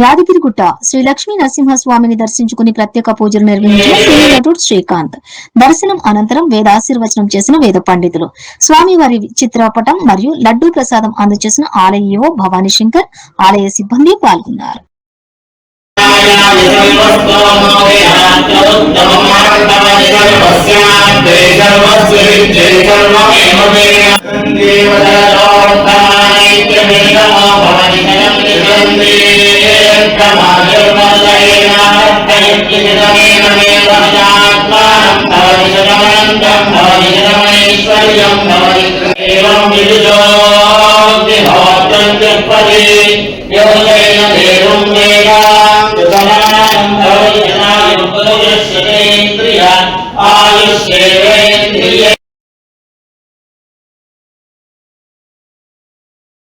యాదగిరిగుట్ట శ్రీ లక్ష్మీ నరసింహస్వామిని దర్శించుకుని ప్రత్యేక పూజలు నిర్వహించిన సినీ నటుడు శ్రీకాంత్. దర్శనం అనంతరం వేదాశీర్వచనం చేసిన వేద పండితులు, స్వామివారి చిత్రపటం మరియు లడ్డూ ప్రసాదం అందజేసిన ఆలయ ఈవో భవానీ శంకర్, ఆలయ సిబ్బంది పాల్గొన్నారు. आयुष्य